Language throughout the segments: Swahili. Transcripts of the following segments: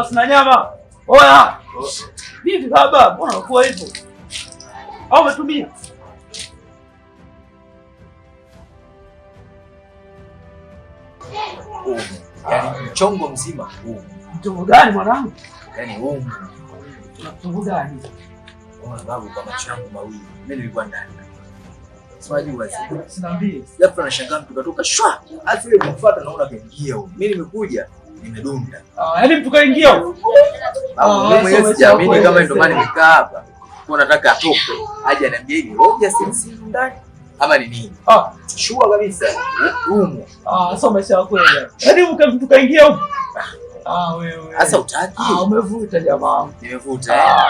sina nyama. Oya. Vipi baba? Mbona uko hivyo? Au umetumia? Yaani mchongo mzima huu. Mchongo gani mwanangu? Yaani huu. Mchongo gani? Babu kwa macho yangu mawili. Mimi nilikuwa ndani. Swaji wazi. Sinaambia. Japo nashangaa mtu katoka shwa. Asile kumfuata naona kaingia huko. Mimi nimekuja nimedunda. Yaani mtu kaingia huko. Mimi siamini kama ndio maana nimekaa hapa. Kwa nataka atoke. Aje ananiambia hivi, "Roja sisi ndani." Ama ni nini? Shua kabisa. Humo. Sasa umesha kweli. Yaani mtu kaingia huko. Wewe. Sasa utaki? Umevuta jamaa. Nimevuta.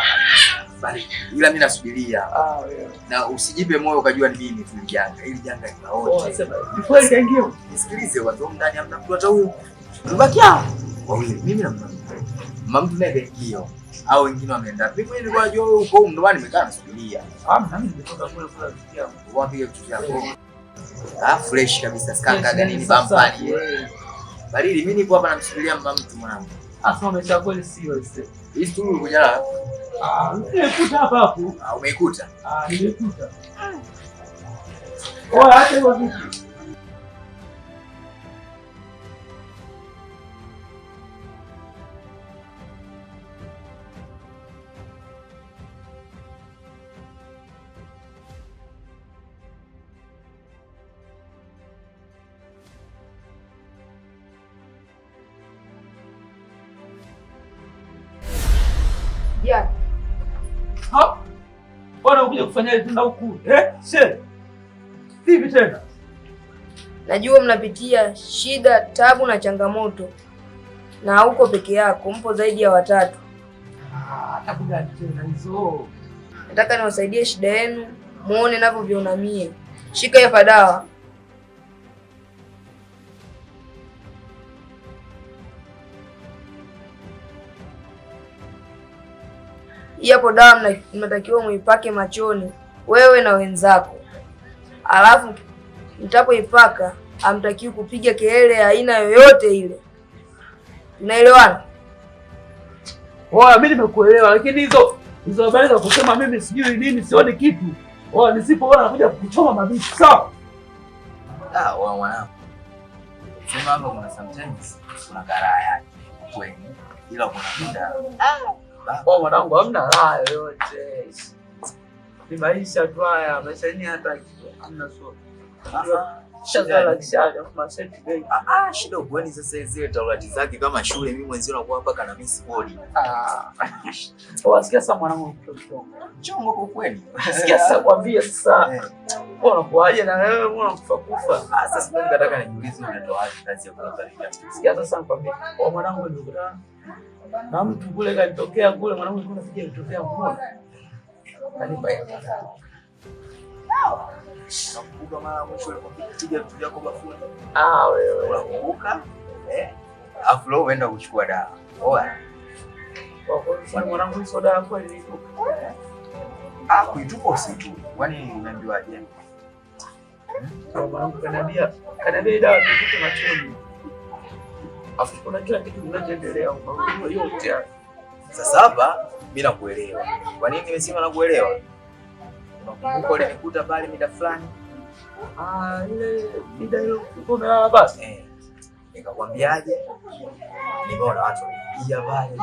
Bali ila mimi nasubiria. Wewe. Na usijipe moyo ukajua ni mimi tu janga. Hili janga ni wote. Sema, kweli kaingia huko. Nisikilize watu ndani hamna mtu hata huyo. Tubaki hao. Wawili. Mimi na mama mtu naye kaingia. Au wengine wameenda. Mimi mwenyewe nilikuwa najua wewe uko ndo maana nimekaa nasubiria. Na mimi nimetoka kule kusikia. Wapi kitu chako? Fresh kabisa. Skanga gani ni bampani. Baridi mimi nipo hapa namsubiria mama mtu mwanangu. Sasa umesha kweli sio sasa. Hii tu ulikuja la? Nimekuta hapa hapo. Umeikuta? Nimekuta. Acha hivyo vipi? Yeah. Bwana ukuja kufanya tena huku. Vipi tena? Najua mnapitia shida, tabu na changamoto. Na huko peke yako, mpo zaidi ya watatu. Tabu gani tena hizo? Nataka niwasaidie shida yenu, muone ninavyoviona mie. Shika hapa dawa. Hapo dawa mnatakiwa muipake machoni wewe na wenzako. Alafu mtapoipaka hamtakiwi kupiga kelele ya aina yoyote ile. Unaelewana? Mimi nimekuelewa, lakini hizo habari za kusema mimi sijui nini sioni kitu. Nisipoona nakuja kukuchoma mabichi, sawa? Mwanangu. Sema hapo kuna sometimes kuna karaha yake. Kweli. Ila kuna muda mwanangu hamna raha yoyote. Ni maisha tu haya, maisha yenyewe hata hamna sura. Shagala kishaga kama seti bei. Shida kwani sasa zile taurati zake kama shule mimi mwenzio nakuwa hapa kana miss body. Wasikia sasa mwanangu mtoto. Chongo kwa kweli. Sikia sasa kwambia sasa. Mbona kwaje na wewe mbona kufa? Sasa mimi nataka nijiulize unatoa wapi kazi ya kuangalia. Sikia sasa kwambia mwanangu ndio na mtu kule kanitokea kule mwanangu alikuwa anafikia kutokea mbona. Kanipa hiyo. Nakumbuka mara mwisho ulipokuja vitu vyako bafuni. Wewe unakumbuka? Afu leo uenda kuchukua dawa. Kwa mwanangu hizo dawa kweli niko. Kuitupa usitu. Kwani unaambiwaje? Mwanangu kaniambia dawa tukupe machoni. Afu kuna kila kitu kinachoendelea huko yote. Sasa hapa mimi nakuelewa. Kwa nini nimesema nakuelewa? Unakumbuka ile nikuta pale mida fulani? Ile mida hiyo umelala basi. Nikakwambiaje? Nimeona watu wanapiga pale.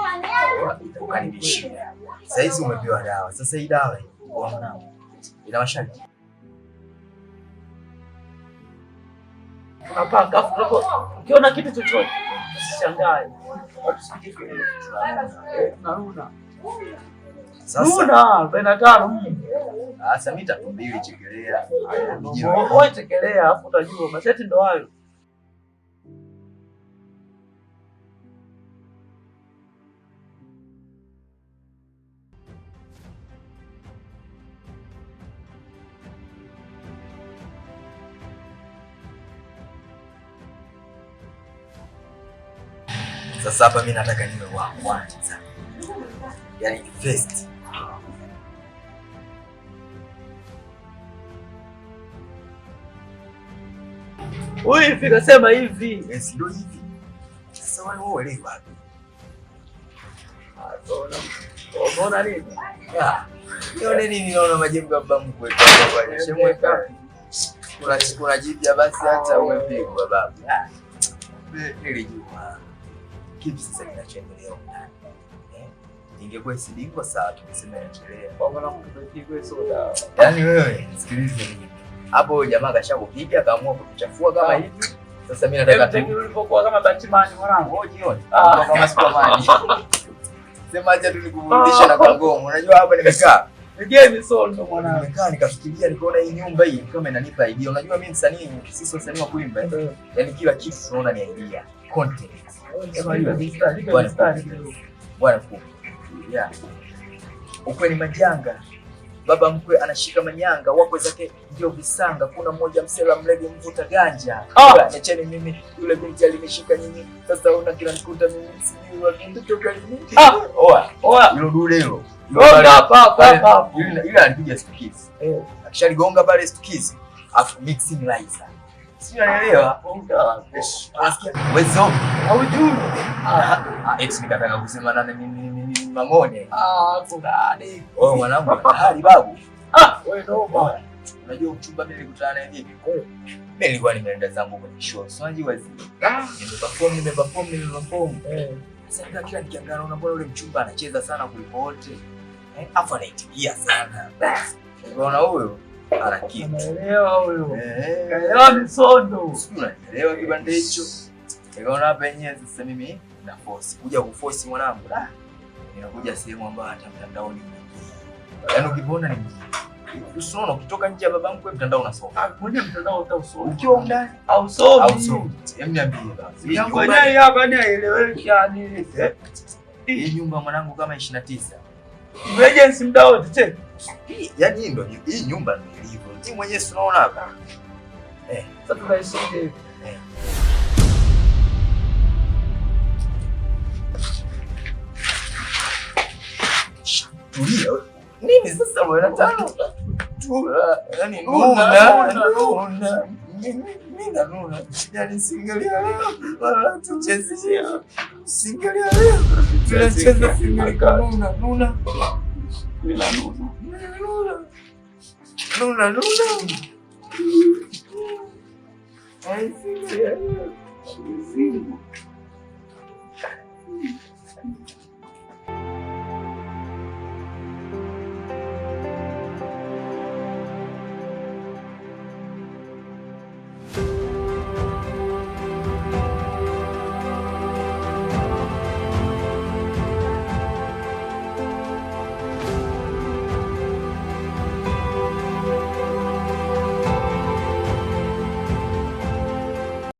Ukanibishia. Sasa hizi umepewa dawa. Sasa hii dawa unaona ina masharti. Unapaka afu ukiona kitu chochote usishangae. Watu sikifu ile. Naruna. Sasa 45. Sasa mimi nitakumbili chekelea. Wewe chekelea afu utajua masharti ndo hayo. Sasa hapa mimi nataka niwe wa kwanza. Yaani first. Wewe fika sema hivi. Ndio hivi. Sasa wewe uelewa. Unaona nini? Nione nini? Naona majengo ya baba mkwe pale. Shemweka. Kuna jipya basi hata umepigwa baba. Nilijua. Kipi sasa kinachoendelea ndani? Ingekuwa sidingo sawa tukisema inachelewa. Kwa maana kupigwa soda. Yaani wewe sikilize mimi. Hapo jamaa kashakupiga akaamua kukuchafua kama hivi. Sasa mimi nataka tu ulipokuwa kama Batman mwanangu. Wewe jioni. Kama Superman. Sema acha tu nikuburudisha na kangoma. Unajua hapa nimekaa. Game sondo mwanangu. Nimekaa nikafikiria nikaona hii nyumba hii kama inanipa idea. Unajua mimi msanii, sisi wasanii wa kuimba. Yaani kila kitu tunaona ni idea. Content. Bwana kubwa. Yeah. Ukweli majanga. Baba mkwe anashika manyanga, wakwe zake ndio visanga. Kuna mmoja msela mlevi mvuta ganja. Niacheni mimi, yule binti alinishika nyinyi. Sasa una kila nikuta mimi sijui wapi mtoto gani mimi. Oa. Hilo dude hilo. Hapa. Yule anapiga stukizi. Akishaligonga pale stukizi, afu mixing liza. Sio unaelewa? Unasikia? Wezo. Haujui. Eti nikataka kusema nani mimi Mangone. Kuna nini? Oh mwanangu, hali babu. Wewe noma. Unajua uchumba mimi nilikutana naye vipi? Mimi nilikuwa nimeenda zangu kwenye show. So unajua hizi. Nimeperform. Sasa kila nikiangalia unaona yule mchumba anacheza sana kuliko wote. Afu anaitikia sana. Unaona huyo? Harakiki. Unaelewa huyo? Kaelewa ni sondo. Unaelewa kibande hicho? Nikaona hapa yenyewe sasa mimi na force. Kuja kuforce mwanangu. Ninakuja sehemu ambayo hata mtandaoni. Yaani ukipona ni usiona ukitoka nje ya baba mkwe mtandao unasoma. Kwenye mtandao utausoma. Ukiwa ndani au somi. Hebu niambie basi. Yangu wenyewe hapa ni eleweka nini? Hii nyumba mwanangu kama 29. Emergency muda wote tena. Yaani hii ndio hii nyumba ndio ilivyo. Mimi mwenyewe tunaona hapa. Sasa tunaishi hivi. Tulia. Nini sasa bwana tano? Yaani nuna. Mimi nuna. Yaani singalia leo. Wala tuchezea. Singalia leo. Tunacheza singalia kanuna. Nuna. Ai singalia leo.